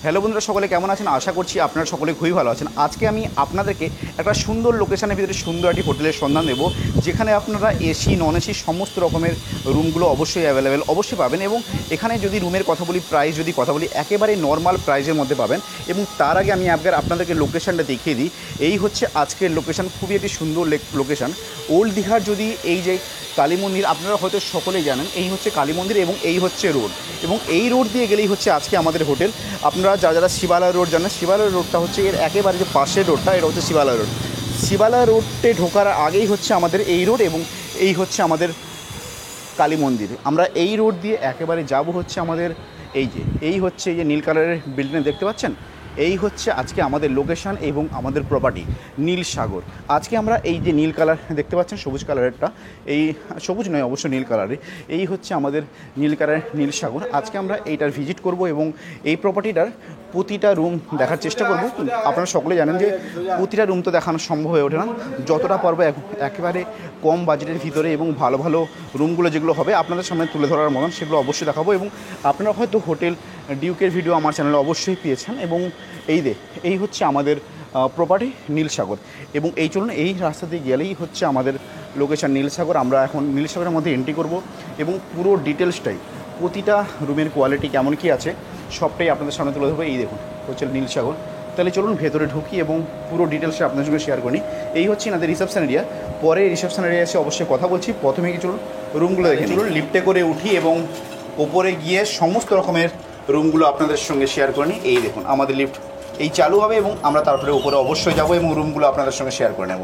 Hello বন্ধুরা, সকলে কেমন আছেন? আশা করছি আপনারা সকলে খুবই ভালো আছেন। আজকে আমি আপনাদেরকে একটা সুন্দর লোকেশনের ভিতরে সুন্দর একটি হোটেলের সন্ধান দেবো, যেখানে আপনারা এসি নন এসি সমস্ত রকমের রুমগুলো অবশ্যই অ্যাভেলেবেল অবশ্যই পাবেন। এবং এখানে যদি রুমের কথা বলি, প্রাইস যদি কথা বলি, একেবারে নর্মাল প্রাইসের মধ্যে পাবেন। এবং তার আগে আমি আপনাদেরকে লোকেশানটা দেখিয়ে দিই। এই হচ্ছে আজকের লোকেশান, খুবই একটি সুন্দর লোকেশান। ওল্ড দীঘার যদি এই যে কালী মন্দির, আপনারা হয়তো সকলেই জানেন, এই হচ্ছে কালী মন্দির এবং এই হচ্ছে রোড, এবং এই রোড দিয়ে গেলেই হচ্ছে আজকে আমাদের হোটেল। আপনারা যারা শিবালয় রোড জানেন, শিবালয় রোডটা হচ্ছে এর একেবারে যে পাশের রোডটা, এটা হচ্ছে শিবালয় রোড। শিবালয় রোডে ঢোকার আগেই হচ্ছে আমাদের এই রোড, এবং এই হচ্ছে আমাদের কালী মন্দির। আমরা এই রোড দিয়ে একেবারে যাব হচ্ছে আমাদের এই হচ্ছে এই যে নীল কালারের বিল্ডিং দেখতে পাচ্ছেন, এই হচ্ছে আজকে আমাদের লোকেশান এবং আমাদের প্রপার্টি নীল সাগর। আজকে আমরা এই যে নীল কালার দেখতে পাচ্ছেন, সবুজ কালারেরটা, এই সবুজ নয় অবশ্য নীল কালারে, এই হচ্ছে আমাদের নীল কালারের নীল সাগর। আজকে আমরা এইটার ভিজিট করব এবং এই প্রপার্টিটার প্রতিটা রুম দেখার চেষ্টা করব। আপনারা সকলে জানেন যে প্রতিটা রুম তো দেখানো সম্ভব হয়ে ওঠে না, যতটা পারবো একেবারে কম বাজেটের ভিতরে এবং ভালো ভালো রুমগুলো যেগুলো হবে আপনাদের সামনে তুলে ধরার মতন, সেগুলো অবশ্যই দেখাবো। এবং আপনারা হয়তো হোটেল ডিউকের ভিডিও আমার চ্যানেলে অবশ্যই পেয়েছেন। এবং এই হচ্ছে আমাদের প্রপার্টি নীলসাগর, এবং এই চলুন এই রাস্তা দিয়ে গেলেই হচ্ছে আমাদের লোকেশান নীলসাগর। আমরা এখন নীলসাগরের মধ্যে এন্ট্রি করব এবং পুরো ডিটেলসটাই, প্রতিটা রুমের কোয়ালিটি কেমন কী আছে সবটাই আপনাদের সামনে তুলে ধরবো। এই দেখুন হচ্ছে নীলসাগর। তাহলে চলুন ভেতরে ঢুকি এবং পুরো ডিটেলসটা আপনাদের সঙ্গে শেয়ার করি। এই হচ্ছে আমাদের রিসেপশন এরিয়া, পরে রিসেপশন এরিয়া এসে অবশ্যই কথা বলছি। প্রথমে কি চলুন রুমগুলো দেখে চলুন, লিফটে করে উঠি এবং ওপরে গিয়ে সমস্ত রকমের রুমগুলো আপনাদের সঙ্গে শেয়ার করে নিই। এই দেখুন আমাদের লিফট এই চালু হবে এবং আমরা তারপরে উপরে অবশ্যই যাব এবং রুমগুলো আপনাদের সঙ্গে শেয়ার করে নেব।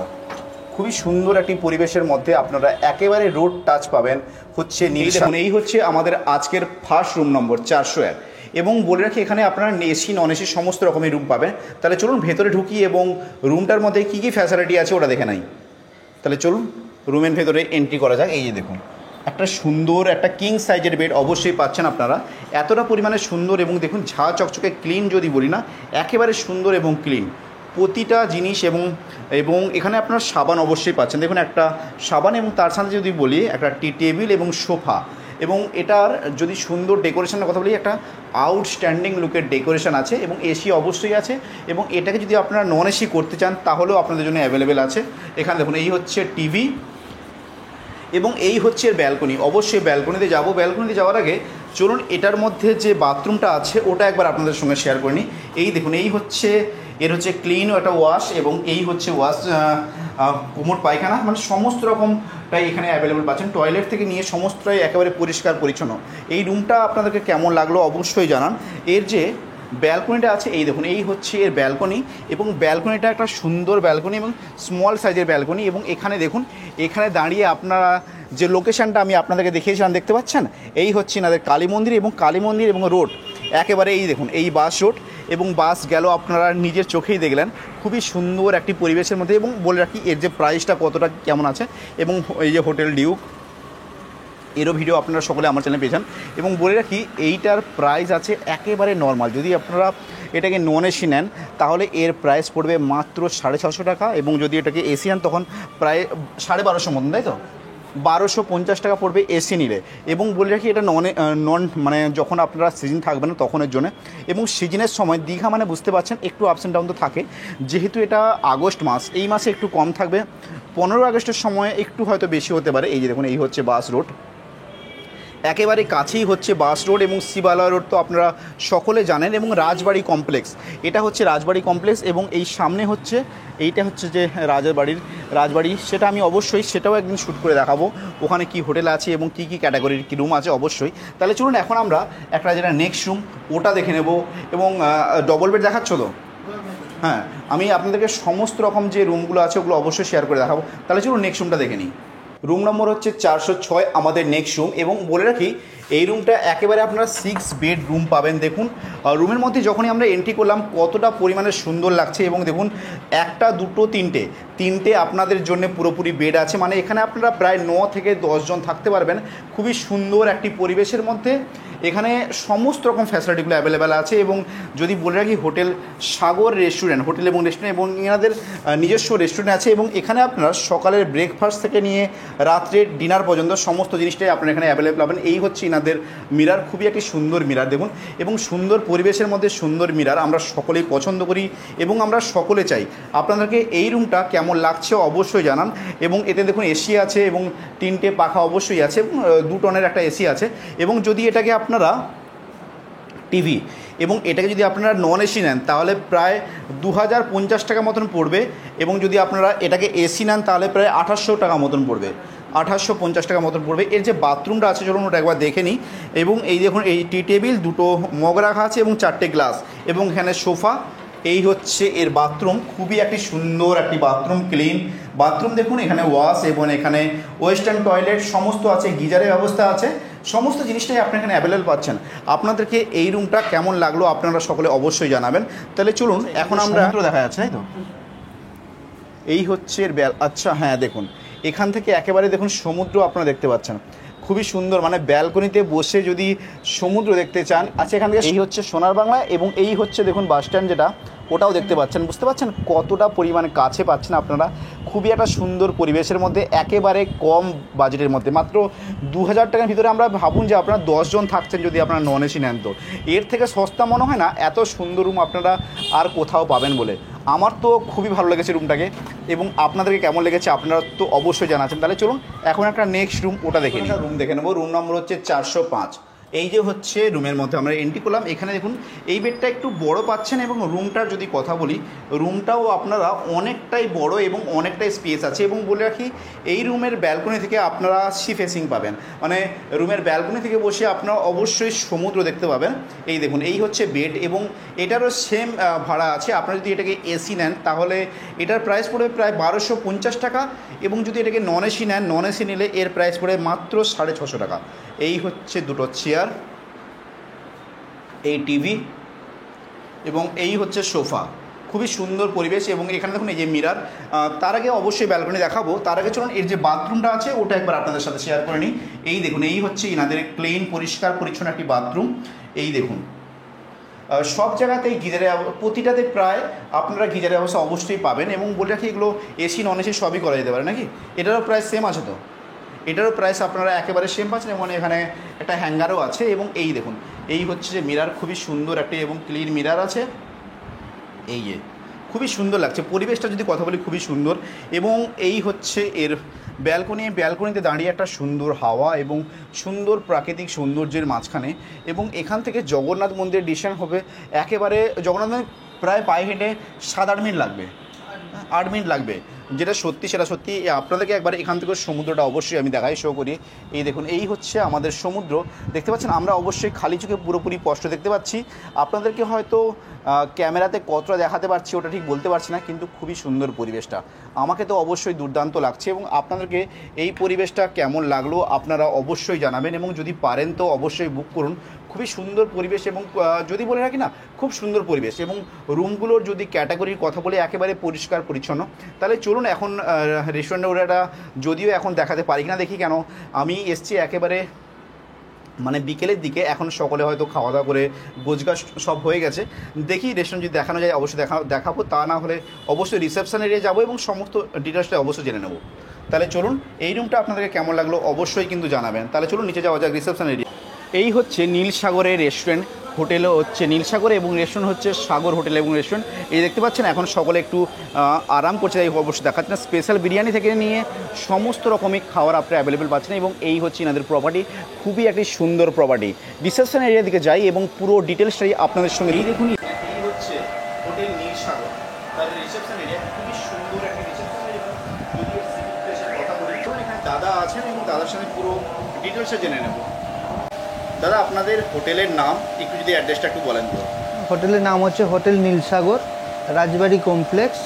খুবই সুন্দর একটি পরিবেশের মধ্যে আপনারা একেবারে রোড টাচ পাবেন হচ্ছে নীলসাগর। এই হচ্ছে আমাদের আজকের ফার্স্ট রুম নম্বর 401, এবং বলে রাখি এখানে আপনারা এসি নন এসি সমস্ত রকমের রুম পাবেন। তাহলে চলুন ভেতরে ঢুকি এবং রুমটার মধ্যে কী কী ফ্যাসিলিটি আছে ওটা দেখে নাই। তাহলে চলুন রুমের ভেতরে এন্ট্রি করা যাক। এই যে দেখুন একটা সুন্দর একটা কিং সাইজের বেড অবশ্যই পাচ্ছেন আপনারা, এতটা পরিমাণে সুন্দর এবং দেখুন ঝা চকচকে ক্লিন যদি বলি না, একেবারে সুন্দর এবং ক্লিন প্রতিটা জিনিস। এবং এখানে আপনার সাবান অবশ্যই পাচ্ছেন, দেখুন একটা সাবান, এবং তার সাথে যদি বলি একটা টি টেবিল এবং সোফা। এবং এটার যদি সুন্দর ডেকোরেশনের কথা বলি, একটা আউটস্ট্যান্ডিং লুকের ডেকোরেশন আছে এবং এসি অবশ্যই আছে। এবং এটাকে যদি আপনারা নন এসি করতে চান তাহলেও আপনাদের জন্য অ্যাভেলেবেল আছে। এখানে দেখুন এই হচ্ছে টিভি এবং এই হচ্ছে ব্যালকনি। অবশ্যই ব্যালকনিতে যাব। ব্যালকনিতে যাওয়ার আগে চলুন এটার মধ্যে যে বাথরুমটা আছে ওটা একবার আপনাদের সঙ্গে শেয়ার করে নিই। এই দেখুন এই হচ্ছে এর হচ্ছে ক্লিন একটা ওয়াশ, এবং এই হচ্ছে ওয়াশ কুমোর পায়খানা, মানে সমস্ত রকমটাই এখানে অ্যাভেলেবেল পাচ্ছেন। টয়লেট থেকে নিয়ে সমস্তটাই একেবারে পরিষ্কার পরিচ্ছন্ন। এই রুমটা আপনাদেরকে কেমন লাগলো অবশ্যই জানান। এর যে ব্যালকনিটা আছে এই দেখুন এই হচ্ছে এর ব্যালকনি, এবং ব্যালকনিটা একটা সুন্দর ব্যালকনি এবং স্মল সাইজের ব্যালকনি। এবং এখানে দেখুন এখানে দাঁড়িয়ে আপনারা যে লোকেশানটা আমি আপনাদেরকে দেখিয়েছিলাম দেখতে পাচ্ছেন, এই হচ্ছে এনাদের কালী মন্দির এবং রোড একেবারে এই দেখুন এই বাস রোড, এবং বাস গেল আপনারা নিজের চোখেই দেখলেন। খুবই সুন্দর একটি পরিবেশের মধ্যে। এবং বলে রাখি এর যে প্রাইসটা কতটা কেমন আছে, এবং এই যে হোটেল ডিউক এরও ভিডিও আপনারা সকলে আমার চ্যানেলে পেয়েছেন। এবং বলে রাখি এইটার প্রাইস আছে একেবারে নর্মাল, যদি আপনারা এটাকে নন এসি নেন তাহলে এর প্রাইস পড়বে মাত্র 650 টাকা, এবং যদি এটাকে এসি নেন তখন প্রায় 1250 মতন, তাই তো 1250 টাকা পড়বে এসি নিলে। এবং বলে রাখি এটা নন মানে যখন আপনারা সিজন থাকবে না তখনের জন্য। এবং সিজনের সময় দীঘা মানে বুঝতে পারছেন একটু আপস অ্যান্ড ডাউন তো থাকে, যেহেতু এটা আগস্ট মাস, এই মাসে একটু কম থাকবে। 15 আগস্টের সময় একটু হয়তো বেশি হতে পারে। এই যে দেখুন এই হচ্ছে বাস রোড, একেবারে কাছেই হচ্ছে বাস রোড, এবং শিবালয় রোড তো আপনারা সকলে জানেন। এবং রাজবাড়ি কমপ্লেক্স, এটা হচ্ছে রাজবাড়ি কমপ্লেক্স, এবং এই সামনে হচ্ছে এইটা হচ্ছে যে রাজবাড়ি, সেটা আমি অবশ্যই সেটাও একদিন শ্যুট করে দেখাবো ওখানে কি হোটেল আছে এবং কি ক্যাটাগরির কী রুম আছে অবশ্যই। তাহলে চলুন এখন আমরা একটা যেটা নেক্সট রুম ওটা দেখে নেব। এবং ডবল বেড দেখাচ্ছ তো? হ্যাঁ, আমি আপনাদেরকে সমস্ত রকম যে রুমগুলো আছে ওগুলো অবশ্যই শেয়ার করে দেখাবো। তাহলে চলুন নেক্সট রুমটা দেখে নিই। রুম নম্বর হচ্ছে 406 আমাদের নেক্সট রুম। এবং বলে রাখি এই রুমটা একেবারে আপনারা 6 বেড রুম পাবেন। দেখুন রুমের মধ্যে যখনই আমরা এন্ট্রি করলাম কতটা পরিমাণে সুন্দর লাগছে, এবং দেখুন একটা দুটো তিনটে আপনাদের জন্য পুরোপুরি বেড আছে, মানে এখানে আপনারা প্রায় 9 থেকে 10 জন থাকতে পারবেন। খুবই সুন্দর একটি পরিবেশের মধ্যে এখানে সমস্ত রকম ফ্যাসিলিটিগুলো অ্যাভেলেবেল আছে। এবং যদি বলে রাখি হোটেল সাগর রেস্টুরেন্ট, হোটেল এবং রেস্টুরেন্ট, এবং এনাদের নিজস্ব রেস্টুরেন্ট আছে। এবং এখানে আপনারা সকালের ব্রেকফাস্ট থেকে নিয়ে রাত্রের ডিনার পর্যন্ত সমস্ত জিনিসটাই আপনারা এখানে অ্যাভেলেবেল পাবেন। এই হচ্ছে এনাদের মিরার খুবই একটি সুন্দর মিরার দেখুন, এবং সুন্দর পরিবেশের মধ্যে সুন্দর মিরার আমরা সকলেই পছন্দ করি এবং আমরা সকলে চাই। আপনাদেরকে এই রুমটা কেমন লাগছে অবশ্যই জানান। এবং এতে দেখুন এসি আছে এবং 3টে পাখা অবশ্যই আছে এবং 2 টনের একটা এসি আছে। এবং যদি এটাকে আপনারা টিভি এবং এটাকে যদি আপনারা নন এসি নেন তাহলে প্রায় 2050 টাকা মতন পড়বে, এবং যদি আপনারা এটাকে এসি নেন তাহলে প্রায় 2800 টাকা মতন পড়বে, 2850 টাকা মতন পড়বে। এর যে বাথরুমটা আছে চলুন ওটা একবার দেখে নিই। এবং এই দেখুন এই টি টেবিল, 2টো মগ রাখা আছে এবং 4টে গ্লাস, এবং এখানে সোফা। এই হচ্ছে এর বাথরুম, খুবই একটি সুন্দর একটি বাথরুম, ক্লিন বাথরুম। দেখুন এখানে ওয়াশ এবং এখানে ওয়েস্টার্ন টয়লেট সমস্ত আছে, গিজারের ব্যবস্থা আছে, সমস্ত জিনিসটাই আপনি এখানে অ্যাভেলেবল পাচ্ছেন। আপনাদেরকে এই রুমটা কেমন লাগলো আপনারা সকলে অবশ্যই জানাবেন। তাহলে চলুন এখন আমরা দেখা যাচ্ছে, তাই তো এই হচ্ছে এর আচ্ছা হ্যাঁ দেখুন এখান থেকে একেবারে দেখুন সমুদ্র আপনারা দেখতে পাচ্ছেন, খুবই সুন্দর, মানে ব্যালকনিতে বসে যদি সমুদ্র দেখতে চান। আচ্ছা এখান থেকে এই হচ্ছে সোনার বাংলা, এবং এই হচ্ছে দেখুন বাস স্ট্যান্ড যেটা, ওটাও দেখতে পাচ্ছেন। বুঝতে পারছেন কতটা পরিমাণে কাছে পাচ্ছেন আপনারা, খুবই একটা সুন্দর পরিবেশের মধ্যে, একেবারে কম বাজেটের মধ্যে, মাত্র 2000 টাকার ভিতরে। আমরা ভাবুন যে আপনারা 10 জন থাকছেন যদি আপনারা নন এসি নেন, তো এর থেকে সস্তা মনে হয় না এত সুন্দর রুম আপনারা আর কোথাও পাবেন বলে। আমার তো খুবই ভালো লেগেছে রুমটাকে, এবং আপনাদেরকে কেমন লেগেছে আপনারা তো অবশ্যই জানাচ্ছেন। তাহলে চলুন এখন একটা নেক্সট রুম ওটা দেখে নিই। রুম দেখে নেবো, রুম নম্বর হচ্ছে 405। এই যে হচ্ছে রুমের মধ্যে আমরা এন্ট্রি করলাম। এখানে দেখুন এই বেডটা একটু বড় পাচ্ছেন, এবং রুমটার যদি কথা বলি রুমটাও আপনারা অনেকটাই বড় এবং অনেকটাই স্পেস আছে। এবং বলে রাখি এই রুমের ব্যালকনি থেকে আপনারা সি ফেসিং পাবেন, মানে রুমের ব্যালকনি থেকে বসে আপনারা অবশ্যই সমুদ্র দেখতে পাবেন। এই দেখুন এই হচ্ছে বেড, এবং এটারও সেম ভাড়া আছে। আপনারা যদি এটাকে এসি নেন তাহলে এটার প্রাইস পড়বে প্রায় 1250 টাকা, এবং যদি এটাকে নন এসি নেন, নন এসি নিলে এর প্রাইস পড়বে মাত্র 650 টাকা। এই হচ্ছে 2টো চেয়ার, এই টিভি, এবং এই হচ্ছে সোফা, খুবই সুন্দর পরিবেশ। এবং এখানে দেখুন এই যে মিরার। তার আগে অবশ্যই ব্যালকনি দেখাবো, তার আগে চলুন এর যে বাথরুমটা আছে ওটা একবার আপনাদের সাথে শেয়ার করে নিই। এই দেখুন এই হচ্ছে এনাদের ক্লিন পরিষ্কার পরিচ্ছন্ন একটি বাথরুম। এই দেখুন সব জায়গাতেই গিজারের প্রতিটাতে প্রায় আপনারা গিজারের ব্যবস্থা অবশ্যই পাবেন। এবং বলে রাখি এগুলো এসি নন এসি সবই করা যেতে পারে নাকি, এটারও প্রায় সেম আছে, তো এটারও প্রাইস আপনারা একেবারে সেম পাচ্ছেন। এবং এখানে একটা হ্যাঙ্গারও আছে। এবং এই দেখুন এই হচ্ছে যে মিরার, খুবই সুন্দর একটি এবং ক্লিন মিরার আছে। এই যে খুবই সুন্দর লাগছে পরিবেশটা যদি কথা বলি, খুবই সুন্দর। এবং এই হচ্ছে এর ব্যালকনিতে দাঁড়িয়ে একটা সুন্দর হাওয়া এবং সুন্দর প্রাকৃতিক সৌন্দর্যের মাঝখানে। এবং এখান থেকে জগন্নাথ মন্দিরের ডিসিশন হবে একেবারে, জগন্নাথ মন্দির প্রায় পায়ে হেঁটে 7-8 মিনিট লাগবে, 8 মিনিট লাগবে, যেটা সত্যি সেটা সত্যি। আপনাদেরকে একবার এখান থেকে সমুদ্রটা অবশ্যই আমি দেখাই, শো করি। এই দেখুন এই হচ্ছে আমাদের সমুদ্র, দেখতে পাচ্ছেন। আমরা অবশ্যই খালি চোখে পুরোপুরি স্পষ্ট দেখতে পাচ্ছি। আপনাদেরকে হয়তো ক্যামেরাতে কতটা দেখাতে পারছি ওটা ঠিক বলতে পারছি না, কিন্তু খুবই সুন্দর পরিবেশটা, আমাকে তো অবশ্যই দুর্দান্ত লাগছে। এবং আপনাদেরকে এই পরিবেশটা কেমন লাগলো আপনারা অবশ্যই জানাবেন, এবং যদি পারেন তো অবশ্যই বুক করুন। খুবই সুন্দর পরিবেশ, এবং যদি বলে রাখি না খুব সুন্দর পরিবেশ। এবং রুমগুলোর যদি ক্যাটাগরির কথা বলে একেবারে পরিষ্কার পরিচ্ছন্ন। তাহলে চলুন এখন রেস্টুরেন্টে ওটা যদিও এখন দেখাতে পারি কিনা দেখি, কেন আমি এসছি একেবারে মানে বিকেলের দিকে, এখন সকলে হয়তো খাওয়া দাওয়া করে গোছগাছ সব হয়ে গেছে। দেখি রেস্টুরেন্ট যদি দেখানো যায় অবশ্যই দেখাবো, তা না হলে অবশ্যই রিসেপশন এরিয়া যাবো এবং সমস্ত ডিটেলসটা অবশ্যই জেনে নেবো। তাহলে চলুন এই রুমটা আপনাদেরকে কেমন লাগলো অবশ্যই কিন্তু জানাবেন। তাহলে চলুন নিচে যাওয়া যাক রিসেপশন এরিয়া। এই হচ্ছে নীলসাগরের রেস্টুরেন্ট, হোটেলও হচ্ছে নীলসাগর এবং রেস্টুরেন্ট হচ্ছে সাগর হোটেল এবং রেস্টুরেন্ট। এই দেখতে পাচ্ছেন এখন সকলে একটু আরাম করছে, তাই অবশ্যই দেখাচ্ছেন। স্পেশাল বিরিয়ানি থেকে নিয়ে সমস্ত রকমের খাবার আপনি অ্যাভেলেবেল পাচ্ছেন। এবং এই হচ্ছে এনাদের প্রপার্টি, খুবই একটি সুন্দর প্রপার্টি। রিসেপশন এরিয়া দিকে যাই এবং পুরো ডিটেলসটাই আপনাদের সঙ্গে এই দেখুন। এই হচ্ছে হোটেল নীলসাগর, তার রিসেপশন এরিয়া, খুবই সুন্দর একটি রিসেপশন এরিয়া। যদি কথা বলি তো এখানে দাদা আছেন এবং দাদার সঙ্গে পুরো ডিটেলসটা জেনে নেব। দাদা আপনাদের হোটেলের নাম একটু যদি অ্যাড্রেসটা একটু বলেন তো। হোটেলের নাম হচ্ছে হোটেল নীলসাগর, রাজবাড়ি কমপ্লেক্স,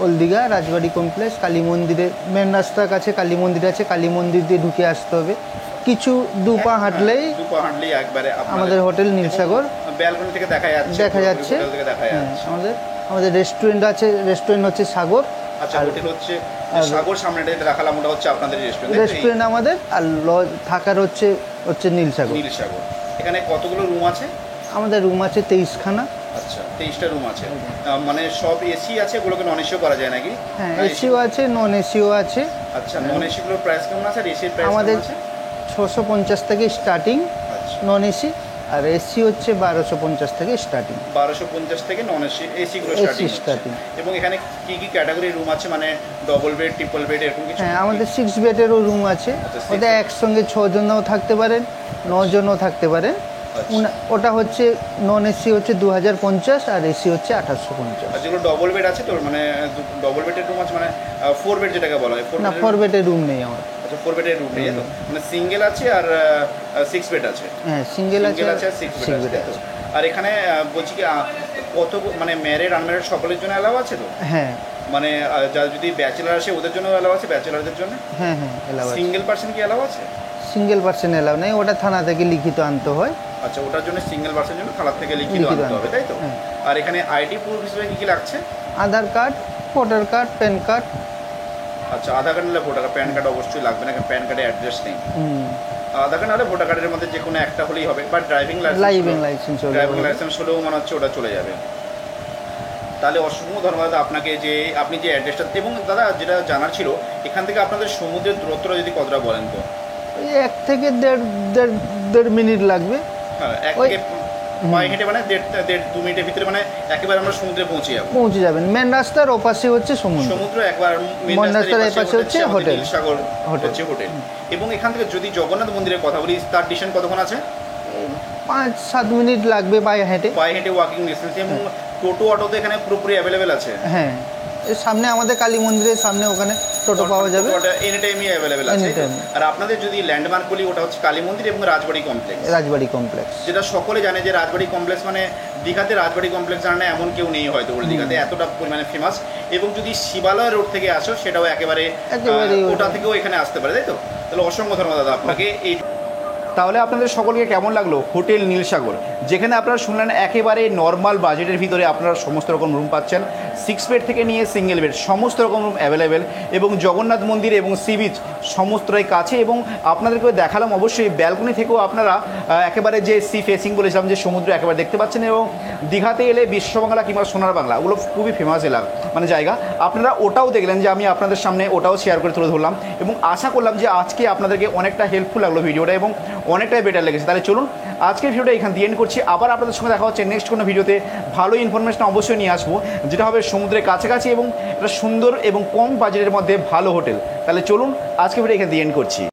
ওলদিঘা রাজবাড়ি কমপ্লেক্স। কালী মন্দিরের মেন রাস্তার কাছে কালী মন্দির আছে, কালী মন্দির দিয়ে ঢুকে আসতে হবে, কিছু দু পা হাঁটলেই একবারে আমাদের হোটেল নীলসাগর। ব্যালকনি থেকে দেখা যাচ্ছে আমাদের রেস্টুরেন্ট আছে, রেস্টুরেন্ট হচ্ছে সাগর। আচ্ছা হোটেল হচ্ছে সাগর, সামনেটা দেখালাম ওটা হচ্ছে আপনাদের রেস্টুরেন্ট আমাদের, আর লজ থাকার হচ্ছে নীলসাগর। এখানে কতগুলো রুম আছে? আমাদের রুম আছে 23খানা। আচ্ছা 23টা রুম আছে, মানে সব এসি আছে, ওগুলোকে নন এসিও করা যায় নাকি? হ্যাঁ এসিও আছে, নন এসিও আছে। আচ্ছা নন এসিগুলোর প্রাইস কেমন আছে আর এসির প্রাইস আমাদের 650 থেকে স্টার্টিং, নন এসি। আর এসি হচ্ছে 1250 থেকে স্টার্টিং। 1250 থেকে নন এসি এসিগুলো এসি স্টার্টিং। এবং এখানে কি কি ক্যাটাগরি রুম আছে, মানে ডবল বেড, ট্রিপল বেড এরকম কিছু? হ্যাঁ, আমাদের 6 বেডেরও রুম আছে। আচ্ছা, six ওটা bed। একসঙ্গে 6 জনও থাকতে পারেন, 9 জনও থাকতে পারেন। আচ্ছা। ওটা হচ্ছে নন এসি হচ্ছে 2050 আর এসি হচ্ছে 1850। আর যেগুলো ডবল বেড আছে তো, মানে ডবল বেডের রুম আছে, মানে 4 বেড যেটাকে বলা হয়? না, 4 বেডের রুম নেই আমার। আচ্ছা, 4 বেডের রুম নেই তো, মানে সিঙ্গেল আছে আর 6 বেড আছে? হ্যাঁ, সিঙ্গেল আছে সিঙ্গেল আর আছে আর 6 6 বেড বেড আছে। আছে। আর এখানে বলছি কি কত, মানে ম্যারিড আনম্যারিড সকলের জন্য অ্যালাউ আছে তো? হ্যাঁ মানে যারা যদি ব্যাচেলার আসে ওদের জন্য অ্যালাউ আছে, ব্যাচেলারদের জন্য? হ্যাঁ হ্যাঁ, এলাও আছে। সিঙ্গেল পার্সন কি অ্যালাউ আছে? সিঙ্গেল পার্সন এলাও নেই, ওটা থানা থেকে লিখিত আনতে হয়। আচ্ছা, ওটার জন্য সিঙ্গেল পার্সনের জন্য খালার থেকে লিখিত লিখিত আনতে হবে, আনতে তাই তো? হ্যাঁ। আর এখানে আইডি প্রুফ হিসেবে কি কি লাগছে? Aadhaar card, voter card, PAN card. আচ্ছা, আধার কার্ড নিলে ভোটার, প্যান কার্ড অবশ্যই লাগবে না, কারণ প্যান কার্ডে অ্যাড্রেস নেই। আধার কার্ড নাহলে ভোটার কার্ডের মধ্যে যে কোনো একটা হলেই হবে, but driving licence driving licence হলেও মনে হচ্ছে ওটা চলে যাবে। তাহলে অসংখ্য ধন্যবাদ আপনাকে, যে আপনি যে অ্যাড্রেসটা, এবং দাদা যেটা জানার ছিল, এখান থেকে আপনাদের সমুদ্রের দূরত্বটা যদি কতটা বলেন তো? ওই 1 থেকে দেড় মিনিট লাগবে। হ্যাঁ, এক ওই- থেকে পায়ে হেঁটে মানে দেড় 2 মিনিটের ভিতরে মানে একেবারে আমরা সমুদ্রে পৌঁছে যাবো। পৌঁছে যাবেন। মেন রাস্তার ওপাশে হচ্ছে সমুদ্র। সমুদ্র একবার মেন রাস্তার এপাশে হচ্ছে হোটেল। সাগর হচ্ছে হোটেল। এবং এখান থেকে যদি জগন্নাথ মন্দিরের কথা বলি, তার ডিস্টেন্স কতক্ষণ আছে? 5-7 মিনিট লাগবে পায়ে হেঁটে। পায়ে হেঁটে ওয়াকিং ডিস্টেন্স। এবং টোটো অটো তো এখানে পুরোপুরি অ্যাভেলেবেল আছে? হ্যাঁ, এর সামনে আমাদের কালী মন্দিরের সামনে ওখানে টোটো পাওয়া যাবে। এনি টাইমই অ্যাভেলেবেল আছে। Anytime। আর আপনাদের যদি ল্যান্ডমার্ক বলি, ওটা হচ্ছে কালী মন্দির এবং রাজবাড়ি কমপ্লেক্স। রাজবাড়ি কমপ্লেক্স। যেটা সকলে জানে যে রাজবাড়ি কমপ্লেক্স মানে দীঘাতে রাজবাড়ি কমপ্লেক্স জানে না এমন কেউ নেই হয়তো ওল্ড দীঘাতে, এতটা পরিমাণে ফেমাস। এবং যদি শিবালয় রোড থেকে আসো সেটাও একেবারে ওটা থেকেও এখানে আসতে পারে, তাই তো? তাহলে অসংখ্য ধন্যবাদ দাদা আপনাকে। এই তাহলে আপনাদের সকলকে কেমন লাগলো হোটেল নীলসাগর, যেখানে আপনারা শুনলেন একেবারে নর্মাল বাজেটের ভিতরে আপনারা সমস্ত রকম রুম পাচ্ছেন, 6 বেড থেকে নিয়ে সিঙ্গেল বেড সমস্ত রকম রুম অ্যাভেলেবেল, এবং জগন্নাথ মন্দির এবং সি বিচ সমস্তটাই কাছে। এবং আপনাদেরকে দেখালাম অবশ্যই ব্যালকনি থেকেও আপনারা একেবারে যে সি ফেসিং বলেছিলাম যে সমুদ্র একেবারে দেখতে পাচ্ছেন। এবং দীঘাতে এলে বিশ্ববাংলা কিংবা সোনার বাংলা ওগুলো খুবই ফেমাস এলাকা, মানে জায়গা। আপনারা ওটাও দেখলেন যে আমি আপনাদের সামনে ওটাও শেয়ার করে তুলে ধরলাম, এবং আশা করলাম যে আজকে আপনাদেরকে অনেকটা হেল্পফুল লাগলো ভিডিওটা এবং অনেকটাই বেটার লেগেছে। তাহলে চলুন আজকের ভিডিওটা এখান দিয়ে এন্ড করছি। আবার আপনাদের সঙ্গে দেখা হচ্ছে নেক্সট কোনো ভিডিওতে। ভালো ইনফরমেশন অবশ্যই নিয়ে আসবো, যেটা হবে সমুদ্রের কাছাকাছি এবং একটা সুন্দর এবং কম বাজেটের মধ্যে ভালো হোটেল। তাহলে চলুন আজকের ভিডিও এখান দিয়ে এন্ড করছি।